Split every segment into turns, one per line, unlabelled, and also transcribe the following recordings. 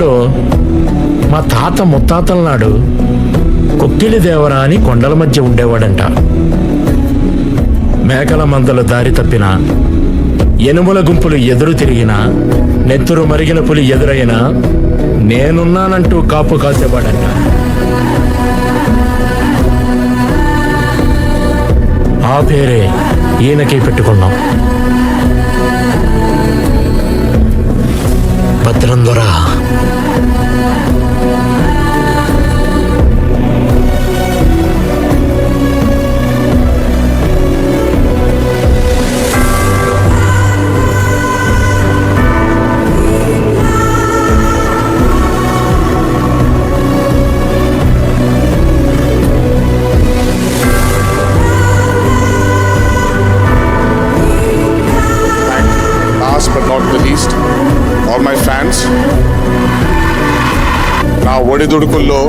ఎప్పుడో మా తాత ముత్తాతల నాడు కొక్కిలి దేవరా అని కొండల మధ్య ఉండేవాడంట. మేకల మందలు దారి తప్పినా, ఎనుముల గుంపులు ఎదురు తిరిగినా, నెత్తురు మరిగిన పులి ఎదురైనా నేనున్నానంటూ కాపు కాసేవాడంట. ఆ పేరే ఈయనకి పెట్టుకున్నాం. భద్రం దొర.
But not the least, all my fans. నా ఒడిదుడుకుల్లో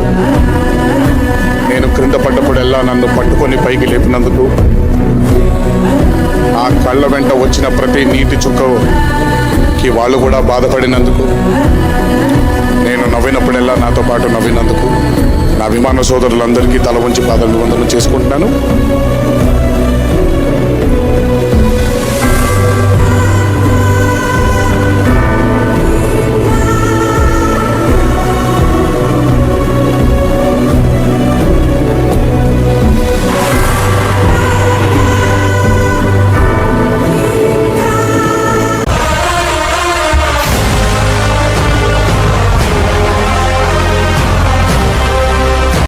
నేను క్రింద పడ్డప్పుడెల్లా నన్ను పట్టుకొని పైకి లేపినందుకు, నా కళ్ళ వెంట వచ్చిన ప్రతి నీటి చుక్కకి వాళ్ళు కూడా బాధపడినందుకు, నేను నవ్వినప్పుడెల్లా నాతో పాటు నవ్వినందుకు నా విమాన సోదరులందరికీ తల వంచి పాదాభివందనం చేసుకుంటున్నాను.